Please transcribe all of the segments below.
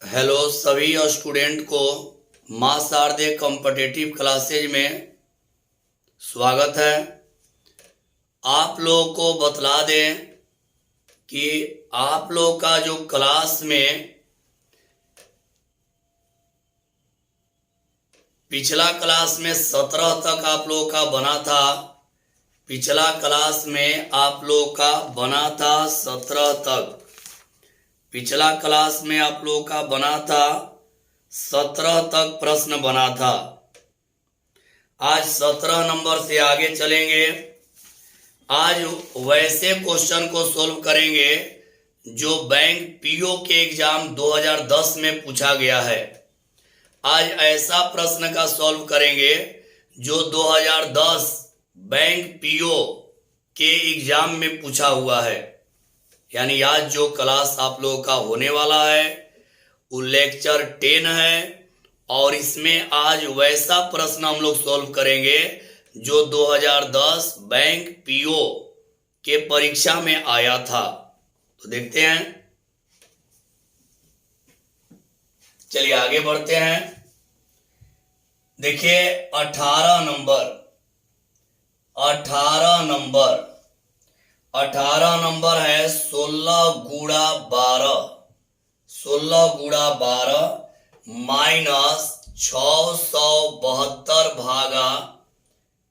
Hello सभी student को मां शारदे कॉम्पिटिटिव क्लासेज में स्वागत है। आप लोगों को बतला दें कि आप लोग का जो क्लास में पिछला क्लास में 17 तक आप लोगों का बना था। पिछला क्लास में आप लोगों का बना था 17 तक। पिछला क्लास में आप लोगों का बना था 17 तक प्रश्न बना था। आज 17 नंबर से आगे चलेंगे। आज वैसे क्वेश्चन को सॉल्व करेंगे जो बैंक पीओ के एग्जाम 2010 में पूछा गया है। आज ऐसा प्रश्न का सॉल्व करेंगे जो 2010 बैंक पीओ के एग्जाम में पूछा हुआ है। यानी आज जो क्लास आप लोगों का होने वाला है वो लेक्चर 10 है और इसमें आज वैसा प्रश्न हम लोग सॉल्व करेंगे जो 2010 बैंक पीओ के परीक्षा में आया था। तो देखते हैं, चलिए आगे बढ़ते हैं। देखिए 18 नंबर है 16 गुणा 12 माइनस 672 भागा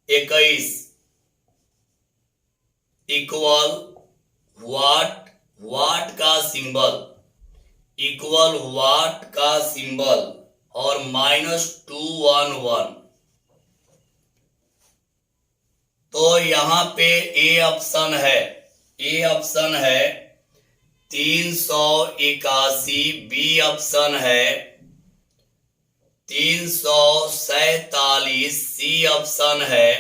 21 इक्वल वाट का सिंबल और -211। तो यहां पे ए ऑप्शन है 381, बी ऑप्शन है 347, सी ऑप्शन है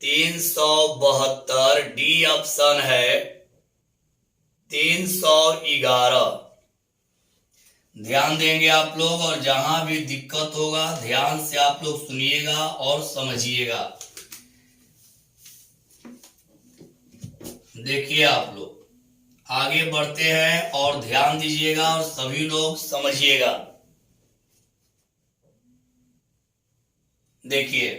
372, डी ऑप्शन है 311। ध्यान देंगे आप लोग और जहां भी दिक्कत होगा ध्यान से आप लोग सुनिएगा और समझिएगा। देखिए आप लोग आगे बढ़ते हैं और ध्यान दीजिएगा और सभी लोग समझिएगा। देखिए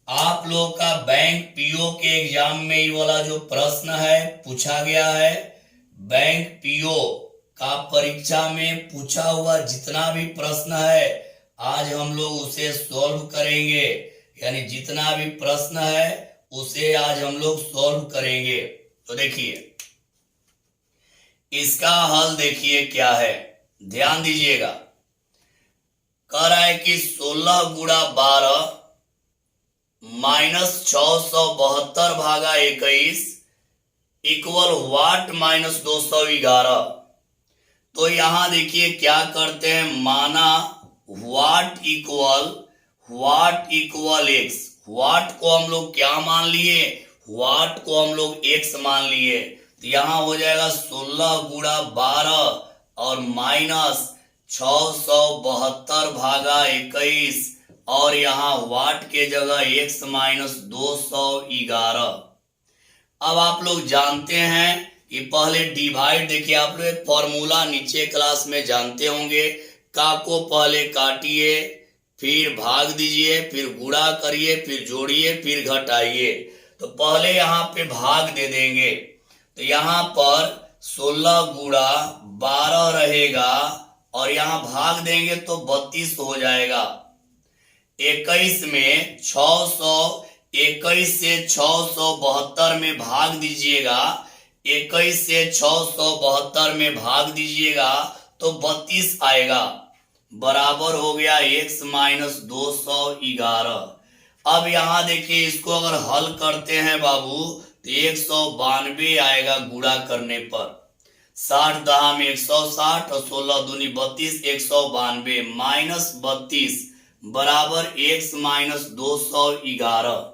आप लोग का बैंक पीओ के एग्जाम में ये वाला जो प्रश्न है पूछा गया है। बैंक पीओ का परीक्षा में पूछा हुआ जितना भी प्रश्न है आज हम लोग उसे सॉल्व करेंगे। यानी जितना भी प्रश्न है उसे आज हम लोग सॉल्व करेंगे। तो देखिए इसका हल देखिए क्या है, ध्यान दीजिएगा। कह रहा है कि 16 गुणा 12 माइनस 672 भागा 21 इक्वल वाट माइनस 211। तो यहां देखिए क्या करते हैं, माना वाट इक्वल एक्स। वाट को हम लोग क्या मान लिए, वाट को हम लोग एक्स मान लिए। तो यहां हो जाएगा 16 गुणा 12 और माइनस 672 भागा 21 और यहां वाट के जगह एक्स माइनस 211। अब आप लोग जानते हैं कि पहले डिवाइड, देखिए आप लोग एक फॉर्मूला नीचे क्लास में जानते होंगे। का को पहले काटिए, फिर भाग दीजिए, फिर गुणा करिए, फिर जोड़िए, फिर घटाइए। तो पहले यहाँ पे भाग दे देंगे। तो यहाँ पर 16 गुणा 12 रहेगा और यहाँ भाग देंगे तो 32 हो जाएगा। 21 में 621 से 672 में भाग दीजिएगा, 21 से 672 में भाग दीजिएगा तो 32 आएगा, बराबर हो गया x माइनस 211। अब यहां देखिए इसको अगर हल करते हैं बाबू तो 192 आएगा गुणा करने पर। 60 दहा में 160 और 16 दूनी 32, 192 माइनस 32 बराबर x माइनस 211।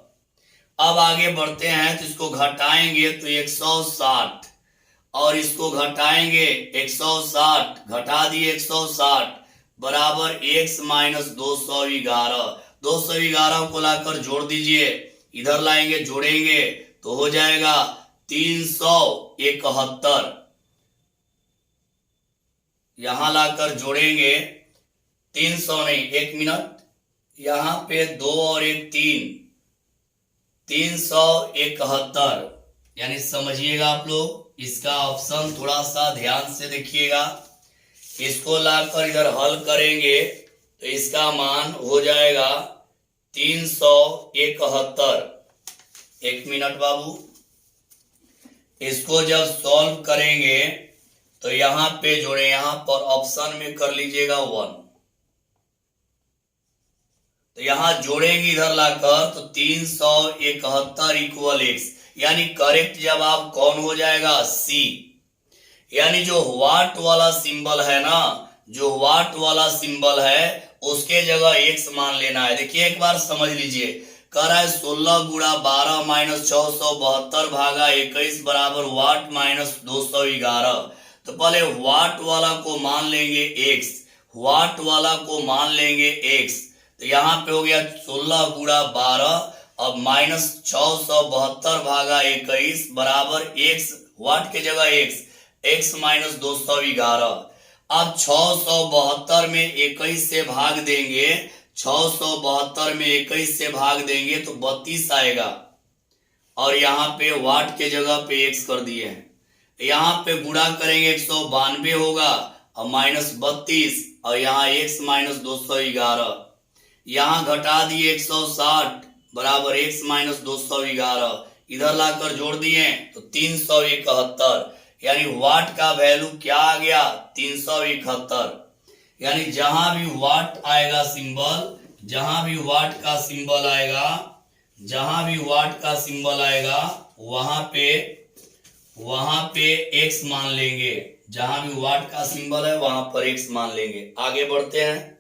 अब आगे बढ़ते हैं तो इसको घटाएंगे तो 160 और इसको घटाएंगे 160, घटा दिए 160 बराबर x माइनस 211। 211 को लाकर जोड़ दीजिए, इधर लाएंगे जोड़ेंगे तो हो जाएगा 371। यहां लाकर जोड़ेंगे 300 नहीं, 1 मिनट, यहां पे 2 और 1 3, 371, यानी समझिएगा आप लोग इसका ऑप्शन थोड़ा सा ध्यान से देखिएगा। इसको लाकर इधर हल करेंगे तो इसका मान हो जाएगा 371। 1 मिनट बाबू, इसको जब सॉल्व करेंगे तो यहां पे जोड़े, यहां पर ऑप्शन में कर लीजिएगा 1, तो यहां जोड़ेंगे इधर लाकर तो 371 इक्वल x, यानी करेक्ट जवाब कौन हो जाएगा? सी। यानी जो वाट वाला सिंबल है ना, जो वाट वाला सिंबल है उसके जगह x मान लेना है। देखिए एक बार समझ लीजिए, कह रहा है 16 गुणा 12 माइनस 672 भागा 21 बराबर वाट माइनस 211। तो पहले वाट वाला को मान लेंगे x, वाट वाला को मान लेंगे x, तो यहाँ पे हो गया 16 गुणा 12, अब माइनस 672 भागा 21 बराबर x, वाट के जगह x माइनस 211। अब 672 में 21 से भाग देंगे, 672 में 21 से भाग देंगे तो 32 आएगा, और यहाँ पे वाट के जगह पे x कर दिए हैं। यहाँ पे गुणा करेंगे 192 होगा और माइनस 32, और यहाँ x माइनस 211, यहाँ घटा दिए 160 बराबर x माइनस 211, इधर लाकर जोड़ दिए तो 371, यानी वाट का वैल्यू क्या आ गया? 371। यानी जहां भी वाट आएगा सिंबल, जहां भी वाट का सिंबल आएगा, जहां भी वाट का सिंबल आएगा वहां पे x मान लेंगे। जहां भी वाट का सिंबल है वहां पर x मान लेंगे। आगे बढ़ते हैं।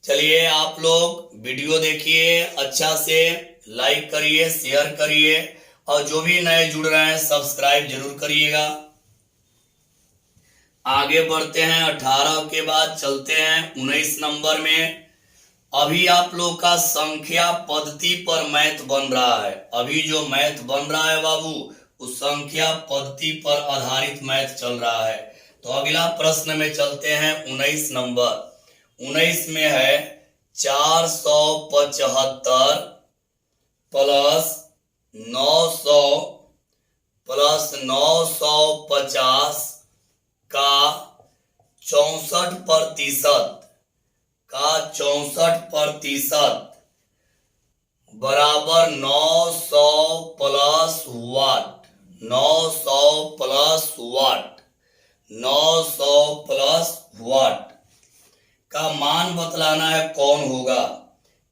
चलिए आप लोग वीडियो देखिए, अच्छा से लाइक करिए, शेयर करिए, और जो भी नए जुड़ रहे हैं सब्सक्राइब जरूर करिएगा। आगे बढ़ते हैं, 18 के बाद चलते हैं 19 नंबर में। अभी आप लोग का संख्या पद्धति पर मैथ बन रहा है। अभी जो मैथ बन रहा है बाबू, उस संख्या पद्धति पर आधारित मैथ चल रहा है। तो अगला प्रश्न में चलते हैं 19 नंबर। 19 में है 475 प्लस 950 का 64% बराबर 900 प्लस वाट। 900 प्लस वाट का मान बतलाना है, कौन होगा?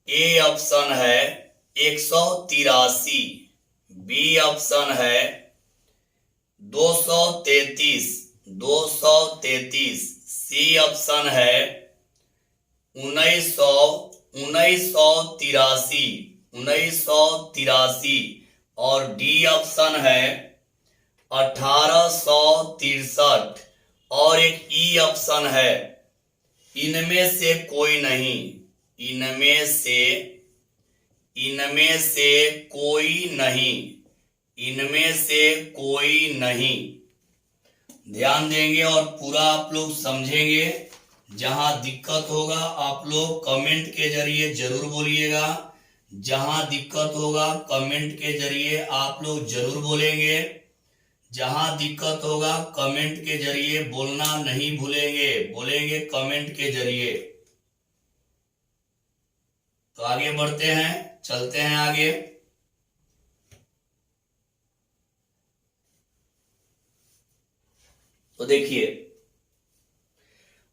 ए ऑप्शन है 183, बी ऑप्शन है 233, सी ऑप्शन है 1983, और डी ऑप्शन है 1863, और एक ई ऑप्शन है इनमें से कोई नहीं। इनमें से कोई नहीं। ध्यान देंगे और पूरा आप लोग समझेंगे। जहां दिक्कत होगा आप लोग कमेंट के जरिए जरूर बोलिएगा। जहां दिक्कत होगा कमेंट के जरिए आप लोग जरूर बोलेंगे। जहां दिक्कत होगा कमेंट के जरिए बोलना नहीं भूलेंगे, बोलेंगे कमेंट के जरिए। तो आगे बढ़ते हैं, चलते हैं आगे। तो देखिए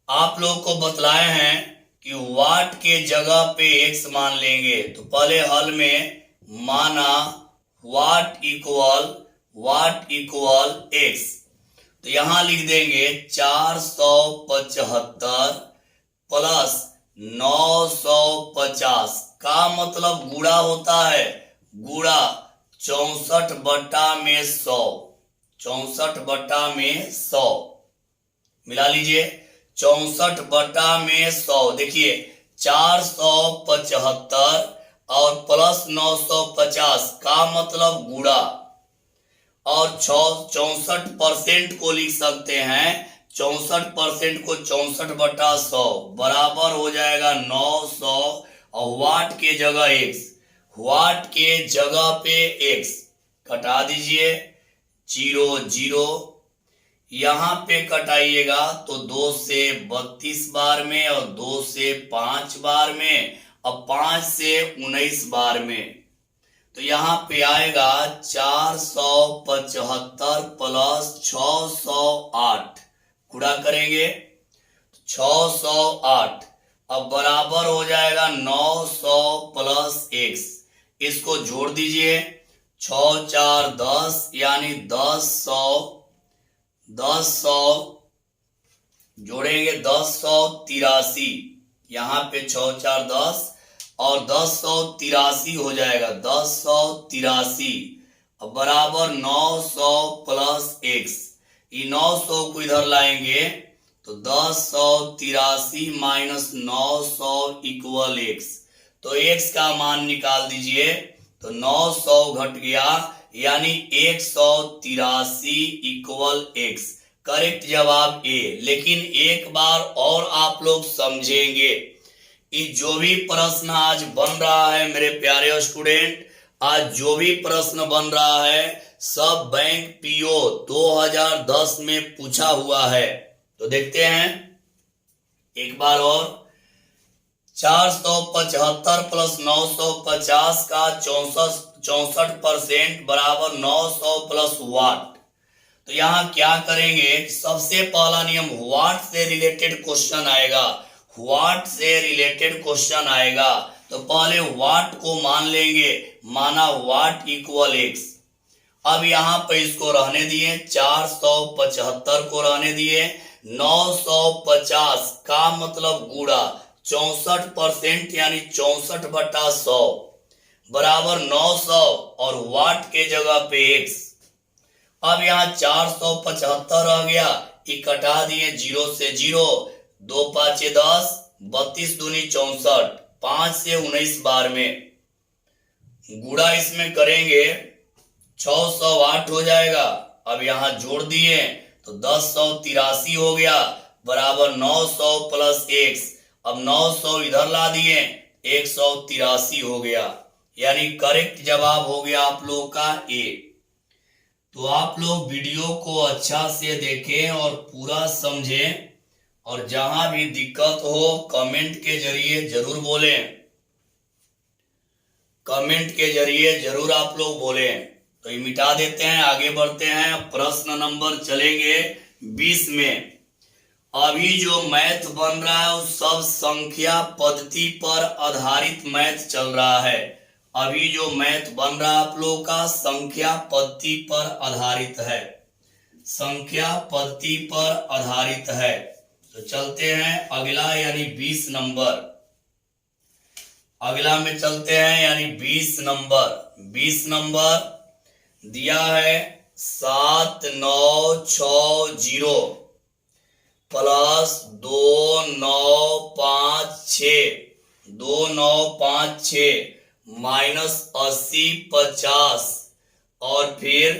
आप लोग को बतलाए हैं कि वाट के जगह पे x मान लेंगे। तो पहले हल में माना वाट इक्वल x, तो यहां लिख देंगे 475 प्लस 950 का मतलब गुणा होता है, गुणा 64 बटा में 100, 64 बटा में 100 मिला लीजिए। 64 बटा में 100, देखिए 475 और प्लस 950 का मतलब गुणा, और 64% को लिख सकते हैं 64% को 64/100 बराबर हो जाएगा 900। और वाट के जगह x, वाट के जगह पे x कटा दीजिए, 0 0 यहां पे कटाइएगा तो 2 से 32 बार में और 2 से 5 बार में और 5 से 19 बार में। तो यहाँ पे आएगा 475 प्लस 608, गुणा करेंगे 608। अब बराबर हो जाएगा 900 प्लस x, इसको जोड़ दीजिए 6 4 10 यानी 10 जोड़ेंगे 1083। यहाँ पे 6 4 10 और 1083 हो जाएगा 1083। अब बराबर 900 प्लस x, ये 900 को इधर लाएंगे तो 1083 माइनस 900 इक्वल x। तो x का मान निकाल दीजिए तो 900 घट गया यानी 183 इक्वल x। करेक्ट जवाब ए। लेकिन एक बार और आप लोग समझेंगे, ये जो भी प्रश्न आज बन रहा है मेरे प्यारे स्टूडेंट, आज जो भी प्रश्न बन रहा है सब बैंक पीओ 2010 में पूछा हुआ है। तो देखते हैं एक बार और, 475 प्लस 950 का 64% बराबर 900 प्लस वाट। तो यहाँ क्या करेंगे, सबसे पहला नियम वाट से रिलेटेड क्वेश्चन आएगा, वाट से रिलेटेड क्वेश्चन आएगा तो पहले वाट को मान लेंगे, माना वाट इक्वल x। अब यहाँ पे इसको रहने दिए, 475 को रहने दिए, 950 का मतलब गुणा 64% यानी 64/100 बराबर 900 और वाट के जगह पे x। अब यहाँ 475 रह गया, ये कटा दिए 0 से 0, 2 5 10, 32 दूनी 64, 5 से 19 बार में गुणा इसमें करेंगे 608 हो जाएगा। अब यहाँ जोड़ दिए तो 1083 हो गया बराबर 900 प्लस x। अब 900 इधर ला दिए 183 हो गया, यानी करेक्ट जवाब हो गया आप लोग का ए। तो आप लोग वीडियो को अच्छा से देखें और पूरा समझें, और जहां भी दिक्कत हो कमेंट के जरिए जरूर बोलें, कमेंट के जरिए जरूर आप लोग बोलें। तो ये मिटा देते हैं, आगे बढ़ते हैं। प्रश्न नंबर चलेंगे 20 में। अभी जो मैथ बन रहा है वो सब संख्या पद्धति पर आधारित मैथ चल रहा है। अभी जो मैथ बन रहा है आप लोगों का संख्या पद्धति पर आधारित है, संख्या पद्धति पर आधारित है। तो चलते हैं अगला यानी 20 नंबर, अगला में चलते हैं यानी 20 नंबर। 20 नंबर दिया है 7960 प्लस 2956 माइनस 8050 और फिर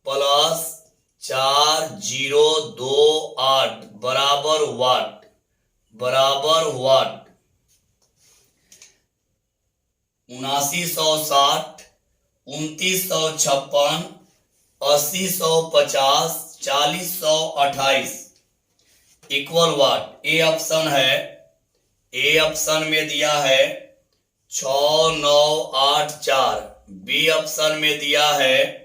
प्लस 4028 बराबर वाट, बराबर वाट। 7960, 2956, 8050, 4028 इक्वल वाट। ए ऑप्शन है, ए ऑप्शन में दिया है 6984, बी ऑप्शन में दिया है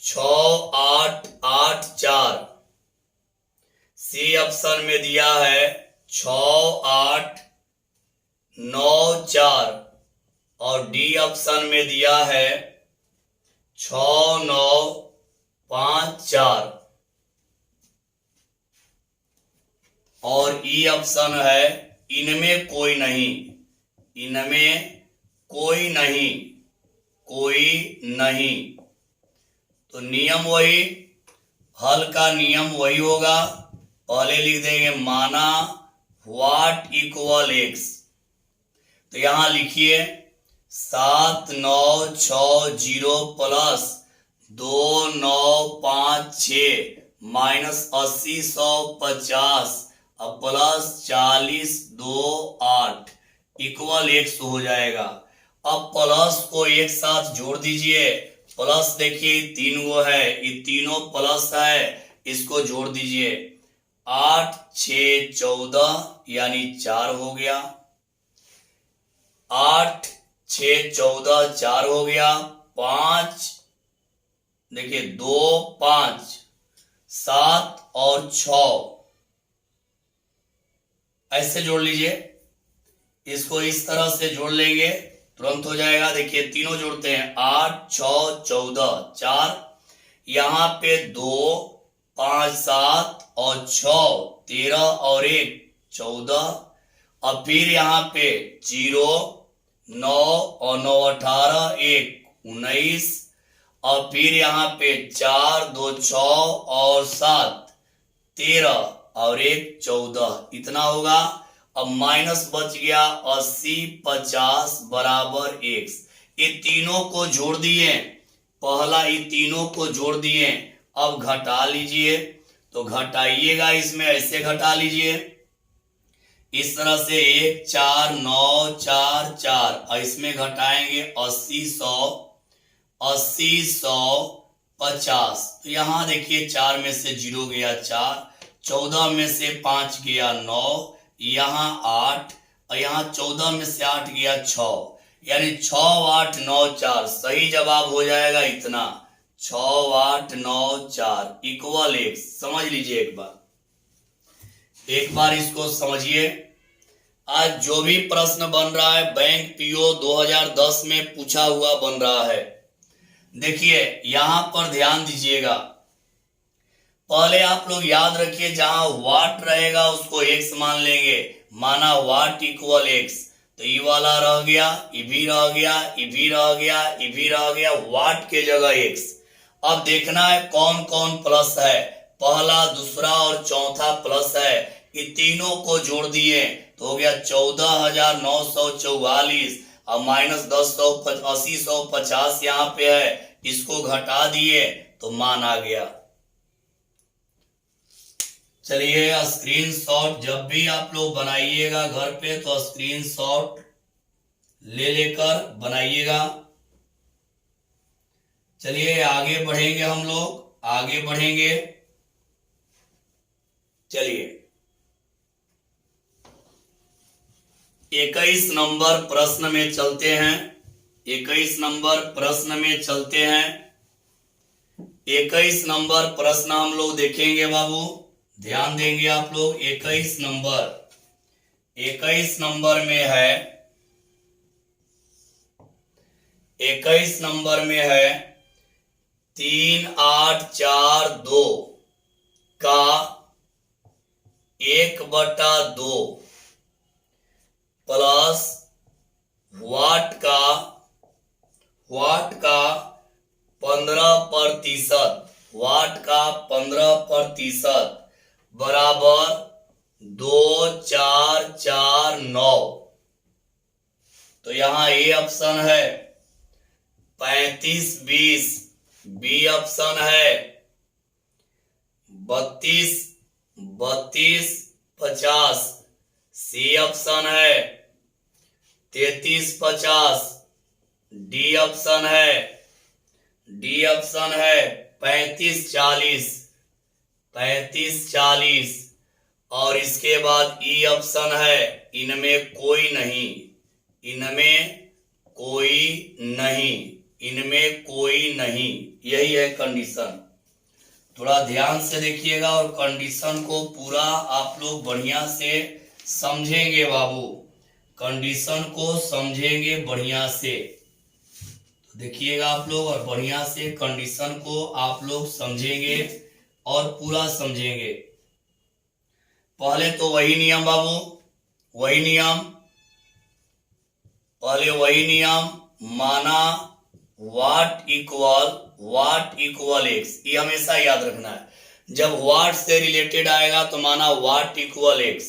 6884, सी ऑप्शन में दिया है 6894 और डी ऑप्शन में दिया है 6954 और ई ऑप्शन है इनमें कोई नहीं, इनमें कोई नहीं, कोई नहीं। तो नियम वही, हल का नियम वही होगा। पहले लिख देंगे माना वाट इक्वल एक्स। तो यहां लिखिए 7960 प्लस 2956 -80 100 50 अब +40 2 8 इक्वल 100 हो जाएगा। अब प्लस को एक साथ जोड़ दीजिए। प्लस देखिए 3 गो है, ये तीनों प्लस है, इसको जोड़ दीजिए। 8 6 14 यानी 4 हो गया। 8 6 14 4 हो गया। 5 देखिए 2 5 7 और 6 ऐसे जोड़ लीजिए। इसको इस तरह से जोड़ लेंगे, तुरंत हो जाएगा। देखिए तीनों जोड़ते हैं, 8 6 14 4, यहाँ पे 2 5 7 और 6 13 और 1 14। अब फिर यहाँ पे 0 9 और 9 18 1 19। और फिर यहाँ पे 4 2 6 और 7 13 और 1 14 इतना होगा। अब माइनस बच गया 80 50 बराबर x। ये तीनों को जोड़ दिए, पहला ये तीनों को जोड़ दिए। अब घटा लीजिए, तो घटाइएगा इसमें, ऐसे घटा लीजिए इस तरह से 1 4 9 4 4 और इसमें घटाएंगे 80 100 80 100 50। तो यहाँ देखिए 4 में से 0 गया 4, 14 में से 5 गया 9, यहाँ 8 और यहाँ 14 में से 8 गया 6, यानी 6 8 9 4 सही जवाब हो जाएगा इतना। 6 8 9 4 इक्वल 1। समझ लीजिए एक बार इसको समझिए। आज जो भी प्रश्न बन रहा है बैंक पीओ 2010 में पूछा हुआ बन रहा है। देखिए यहां पर ध्यान दीजिएगा, पहले आप लोग याद रखिए जहां वाट रहेगा उसको x मान लेंगे, माना वाट इक्वल x। तो ये वाला रह गया, ये भी रह गया, ये भी रह गया, ये भी रह गया, वाट के जगह x। अब देखना है कौन कौन प्लस है, पहला दूसरा और चौथा प्लस है। ये तीनों को जोड़ दिए तो हो गया 14,944 और माइनस 10 80 150 यहाँ पे है, इसको घटा दिए तो मान आ गया। चलिए स्क्रीनशॉट जब भी आप लोग बनाइएगा घर पे तो स्क्रीनशॉट ले लेकर बनाइएगा। चलिए आगे बढ़ेंगे, हम लोग आगे बढ़ेंगे। चलिए 21 नंबर प्रश्न में चलते हैं। 21 नंबर प्रश्न में चलते हैं। 21 नंबर प्रश्न हम लोग देखेंगे बाबू, ध्यान देंगे आप लोग। 21 नंबर में है, 21 नंबर में है 3 8 4 2 का 1/2 प्लस वाट का 15%, वाट का 15% बराबर 2 4 4 9। तो यहां ए ऑप्शन है 35 20, बी ऑप्शन है 32 32 50, सी ऑप्शन है 33 50, डी ऑप्शन है 35 40, 35 40 और इसके बाद ई ऑप्शन है इनमें कोई नहीं, इनमें कोई नहीं, इनमें कोई नहीं। यही है कंडीशन। थोड़ा ध्यान से देखिएगा और कंडीशन को पूरा आप लोग बढ़िया से समझेंगे बाबू, कंडीशन को समझेंगे बढ़िया से। तो देखिएगा आप लोग और बढ़िया से कंडीशन को आप लोग समझेंगे और पूरा समझेंगे। पहले तो वही नियम बाबू, वही नियम, पहले वही नियम, माना वाट इक्वल x। ये हमेशा याद रखना है, जब वाट से रिलेटेड आएगा तो माना वाट इक्वल x।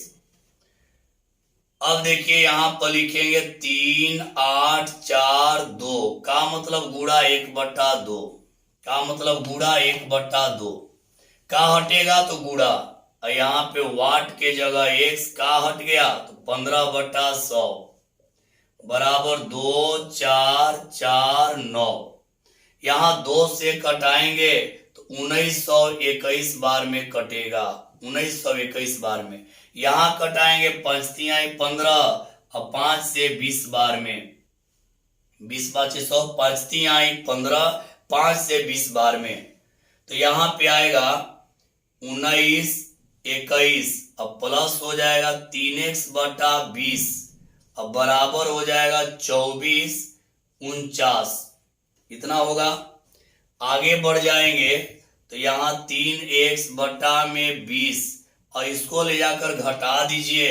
अब देखिए यहां पर लिखेंगे 3 8 4 2 का मतलब गुणा 1/2, का मतलब गुणा 1/2, का हटेगा तो गुणा, और यहाँ पे वाट के जगह x का हट गया तो 15/100 बराबर 2 4 4 9। यहाँ 2 से कटाएंगे तो 1921 बार में कटेगा, 1921 बार में। यहाँ कटाएंगे 5 × 15 और 5 से 20 बार में, 20 × 5 = 100, 5 × 15 5 से 20 बार में। तो यहाँ पे आएगा 19 21, अब प्लस हो जाएगा 3x/20 अब बराबर हो जाएगा 24 49, इतना होगा। आगे बढ़ जाएंगे तो यहाँ 3x/20 और इसको ले जाकर घटा दीजिए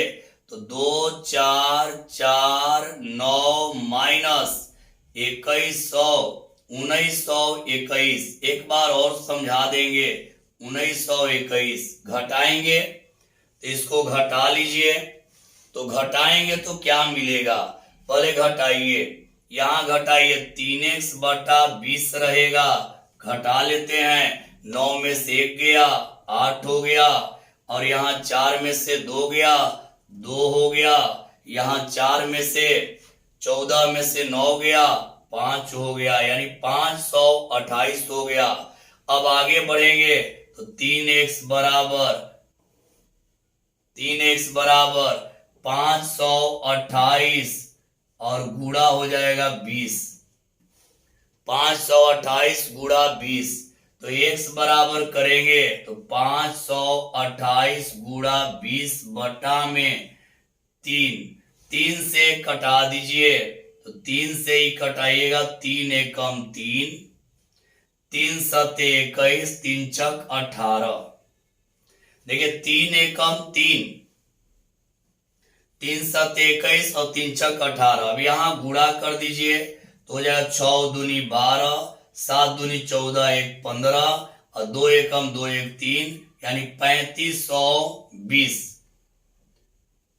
तो 2 4 4 9 माइनस 2100 1921। एक बार और समझा देंगे, 1921 घटाएंगे तो इसको घटा लीजिए। तो घटाएंगे तो क्या मिलेगा, पहले घटाइए, यहाँ घटाइए 3x/20 रहेगा, घटा लेते हैं, 9 में से 1 गया 8 हो गया, और यहाँ 4 में से 2 गया 2 हो गया, यहाँ 4 में से 14 में से 9 गया 5 हो गया, यानी 528 हो गया। अब आगे बढ़ेंगे तो 3x बराबर 528 और गुणा हो जाएगा 20, 528 गुणा 20, तो x बराबर करेंगे तो 528 गुणा 20 बटा में 3 से कटा दीजिए तो 3 से ही कटाइएगा, 3 एकम 3, 3 सते 21, 3 छक 18। देखिए 3 एकम 3, 3 सते 21 और 3 छक 18। अब यहाँ गुणा कर दीजिए तो हो जाएगा 6 दूनी 12, 7 दूनी 14, 1 15 और 2 एकम 2 1 3, यानी 3520।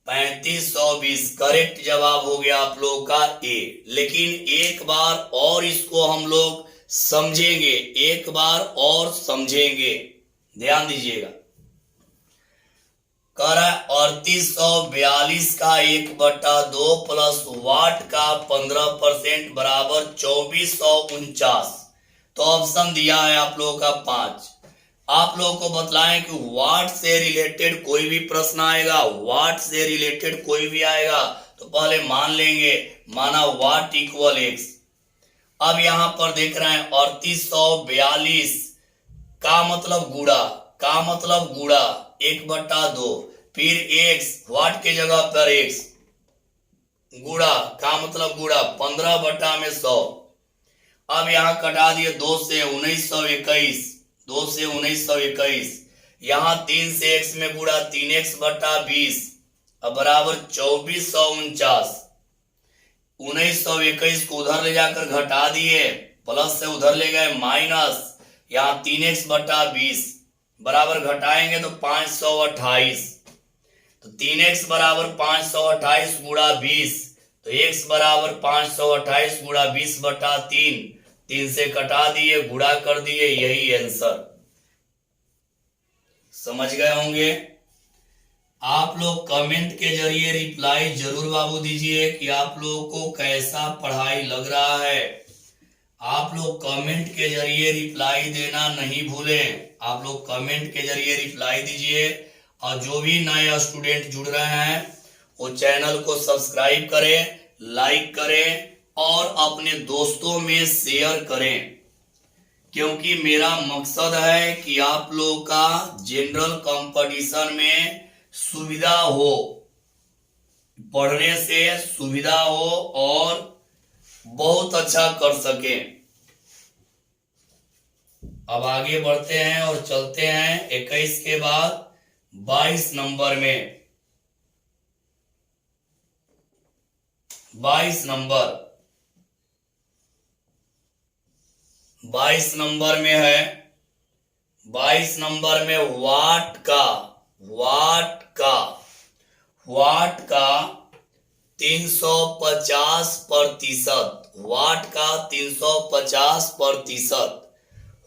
3520 करेक्ट जवाब हो गया आप लोगों का ए। लेकिन एक बार और इसको हम लोग समझेंगे, एक बार और समझेंगे, ध्यान दीजिएगा। कह रहा है 3842 का 1/2 प्लस वाट का 15% बराबर 2449। तो ऑप्शन दिया है आप लोगों का 5। आप लोगों को बतलाएं कि वाट से रिलेटेड कोई भी प्रश्न आएगा, वाट से रिलेटेड कोई भी आएगा तो पहले मान लेंगे, माना वाट इक्वल x। अब यहां पर देख रहे हैं 3842 का मतलब गुणा 1/2, फिर x वाट के जगह पर x गुणा का मतलब गुणा 15/100। अब यहां कटा दिए 2 से 1921, 2 से 1921, यहाँ 3 से x में गुणा 3x/20 अब बराबर 2449। 1921 को उधर ले जाकर घटा दिए, प्लस से उधर ले गए माइनस, यहाँ 3x/20 बराबर घटाएंगे तो 528। तो 3x बराबर 528 गुणा 20, तो x बराबर 528 गुणा 20/3, 3 से कटा दिए, गुणा कर दिए, यही आंसर। समझ गए होंगे। आप लोग कमेंट के जरिए रिप्लाई जरूर बाबू दीजिए कि आप लोगों को कैसा पढ़ाई लग रहा है। आप लोग कमेंट के जरिए रिप्लाई देना नहीं भूलें, आप लोग कमेंट के जरिए रिप्लाई दीजिए। और जो भी नए स्टूडेंट जुड़ रहे हैं वो चैनल को सब्सक्राइब करें, लाइक करें और अपने दोस्तों में शेयर करें, क्योंकि मेरा मकसद है कि आप लोगों का जनरल कंपटीशन में सुविधा हो, पढ़ने से सुविधा हो और बहुत अच्छा कर सके। अब आगे बढ़ते हैं और चलते हैं 21 के बाद 22 नंबर में। 22 नंबर में है, 22 नंबर में वाट का 350%, वाट का 350%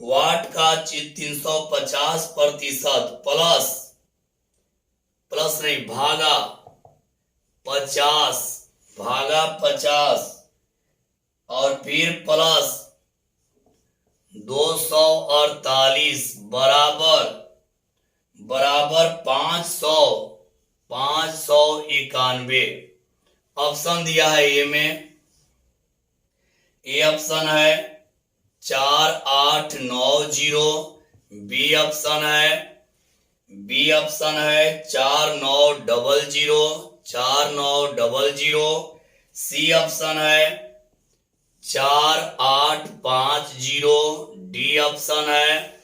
वाट का 350% प्लस नहीं भागा 50 और फिर प्लस 248 बराबर 591। ऑप्शन दिया है ए में, ए ऑप्शन है 4890, बी ऑप्शन है 4900, सी ऑप्शन है 4850, डी ऑप्शन है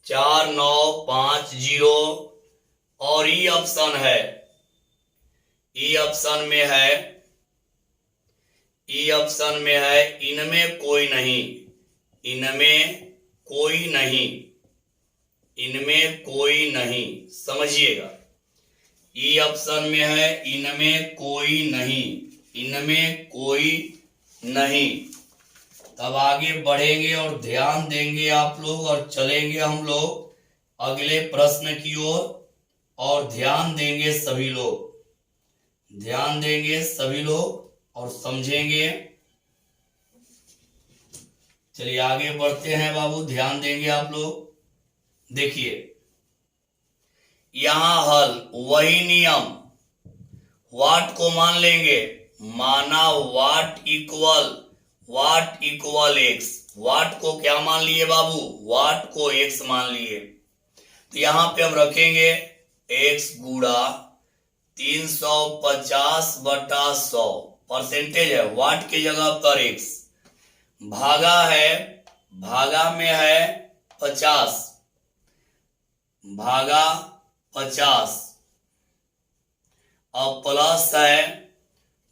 4950 और ई ऑप्शन में है इनमें कोई नहीं। समझिएगा, ई ऑप्शन में है इनमें कोई नहीं। तब आगे बढ़ेंगे और ध्यान देंगे आप लोग और चलेंगे हम लोग अगले प्रश्न की ओर और ध्यान देंगे सभी लोग और समझेंगे। चलिए आगे बढ़ते हैं बाबू, ध्यान देंगे आप लोग। देखिए यहां हल वही नियम, वाट को मान लेंगे, माना वाट इक्वल एक्स। वाट को क्या मान लिए बाबू? वाट को एक्स मान लिए। तो यहां पे हम रखेंगे एक्स गुड़ा 350/100, परसेंटेज है, वाट की जगह पर एक्स, भागा में है 50 और प्लस है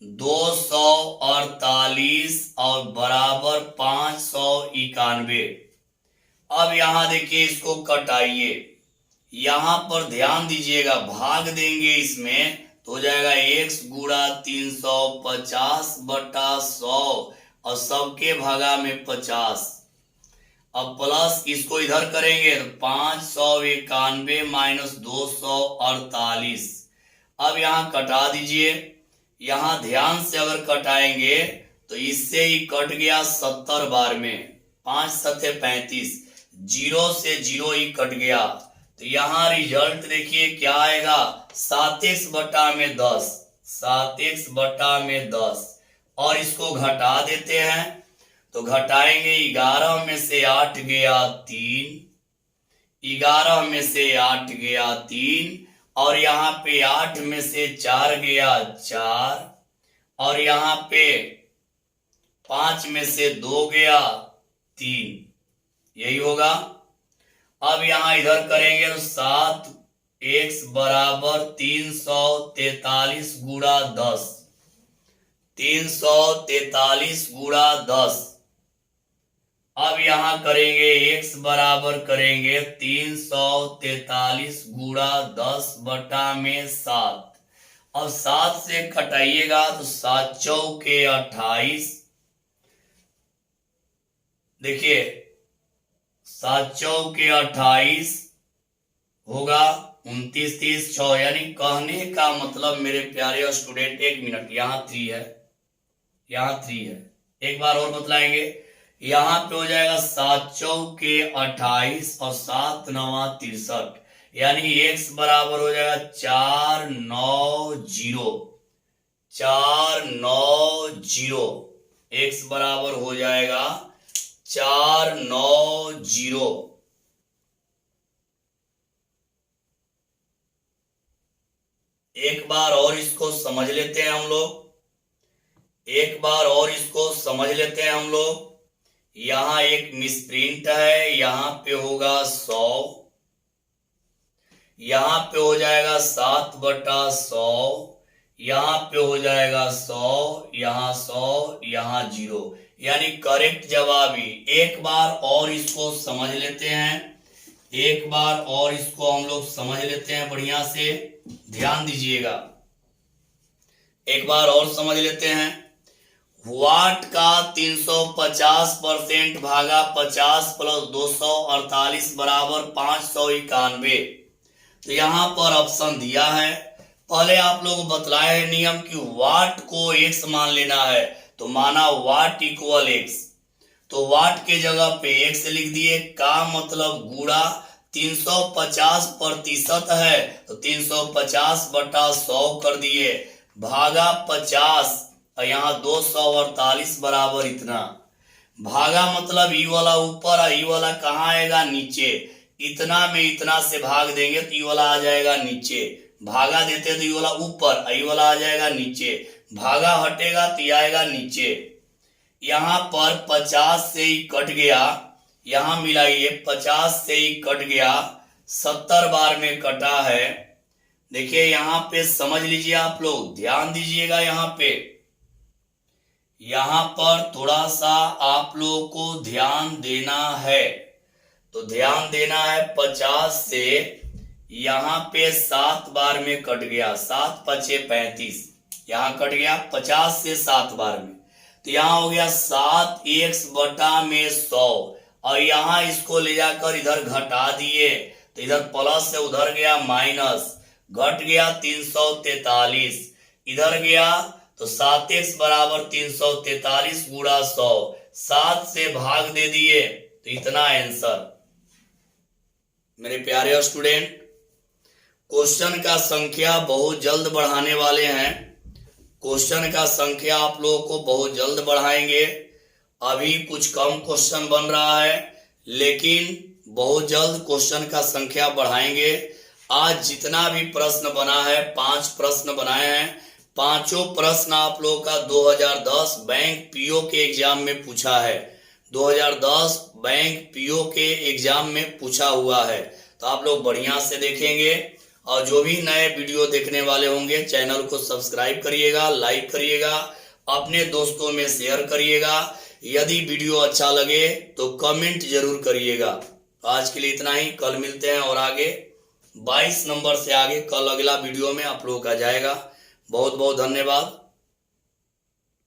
248 और बराबर 591। अब यहां देखिए, इसको कटाइए, यहां पर ध्यान दीजिएगा, भाग देंगे इसमें तो हो जाएगा x गुड़ा 350/100 और सबके भागा में 50। अब प्लस इसको इधर करेंगे तो 591 माइनस 248। अब यहां कटा दीजिए, यहां ध्यान से अगर कटाएंगे तो इससे ही कट गया 70 बार में, 5 सत्ते 35, 0 से 0 ही कट गया। तो यहां रिजल्ट देखिए क्या आएगा, 7x/10, 7x/10 और इसको घटा देते हैं तो घटाएंगे, 11 में से 8 गया 3, 11 में से 8 गया 3 और यहाँ पे 8 में से 4 गया 4 और यहाँ पे 5 में से 2 गया 3, यही होगा। अब यहाँ इधर करेंगे तो 7x बराबर 343 गुड़ा 10, 343 गुड़ा 10। अब यहां करेंगे x बराबर करेंगे 343 गुड़ा 10/7। अब 7 से घटाइएगा तो 7 चौके 28, देखिए 7 चौके 28 होगा 29 30 6, यानी कहने का मतलब मेरे प्यारे स्टूडेंट, 1 मिनट, यहाँ 3 है, एक बार और बतलाएंगे। यहाँ पे हो जाएगा 7 चौके 28 और 7 9 63, यानी x बराबर हो जाएगा 490, x बराबर हो जाएगा 490। एक बार और इसको समझ लेते हैं हम लोग, यहां एक मिसप्रिंट है, यहां पे होगा 100, यहां पे हो जाएगा 7/100, यहां पे हो जाएगा 100, यहाँ 100, यहाँ 0, यानी करेक्ट जवाब ही। एक बार और इसको समझ लेते हैं, बढ़िया से ध्यान दीजिएगा, एक बार और समझ लेते हैं। वाट का 350% भागा 50 प्लस 248 बराबर 591। तो यहाँ पर ऑप्शन दिया है। पहले आप लोग बतलाए हैं नियम कि वाट को x मान लेना है, तो माना वाट इक्वल x, तो वाट के जगह पे x लिख दिए। का मतलब गुणा 350% है तो 350/100 कर दिए, भागा 50 और यहाँ 248 बराबर इतना। भागा मतलब ई वाला ऊपर और ई वाला कहाँ आएगा, नीचे। इतना में इतना से भाग देंगे तो ई वाला आ जाएगा नीचे, भागा देते तो ई वाला ऊपर, ई वाला आ जाएगा नीचे, भागा हटेगा तो ये आएगा नीचे। यहाँ पर 50 से ही कट गया, यहाँ मिलाइए 50 से ही कट गया, 70 बार में कटा है। देखिए यहाँ पे समझ लीजिए, आप लोग ध्यान दीजिएगा। यहाँ पर थोड़ा सा आप लोगों को ध्यान देना है, तो ध्यान देना है। 50 से यहाँ पे 7 बार में कट गया, 7 पचे 35, यहाँ कट गया 50 से 7 बार में, तो यहाँ हो गया 7x/100 और यहाँ इसको ले जाकर इधर घटा दिए तो इधर प्लस से उधर गया माइनस, घट गया 343, इधर गया तो 7x बराबर 343 गुणा 100, 7 से भाग दे दिए तो इतना आंसर। मेरे प्यारे स्टूडेंट, क्वेश्चन का संख्या बहुत जल्द बढ़ाने वाले हैं। क्वेश्चन का संख्या आप लोगों को बहुत जल्द बढ़ाएंगे। अभी कुछ कम क्वेश्चन बन रहा है, लेकिन बहुत जल्द क्वेश्चन का संख्या बढ़ाएंगे। आज जितना भी प्रश्न बना है, 5 प्रश्न बनाए हैं, पांचों प्रश्न आप लोगों का 2010 बैंक पीओ के एग्जाम में पूछा है। 2010 बैंक पीओ के एग्जाम में पूछा हुआ है, तो आप लोग बढ़िया से देखेंगे। और जो भी नए वीडियो देखने वाले होंगे, चैनल को सब्सक्राइब करिएगा, लाइक करिएगा, अपने दोस्तों में शेयर करिएगा। यदि वीडियो अच्छा लगे तो कमेंट जरूर करिएगा। आज के लिए इतना ही, कल मिलते हैं और आगे 22 नंबर से आगे कल अगला वीडियो में आप लोगों का जाएगा। बहुत बहुत धन्यवाद।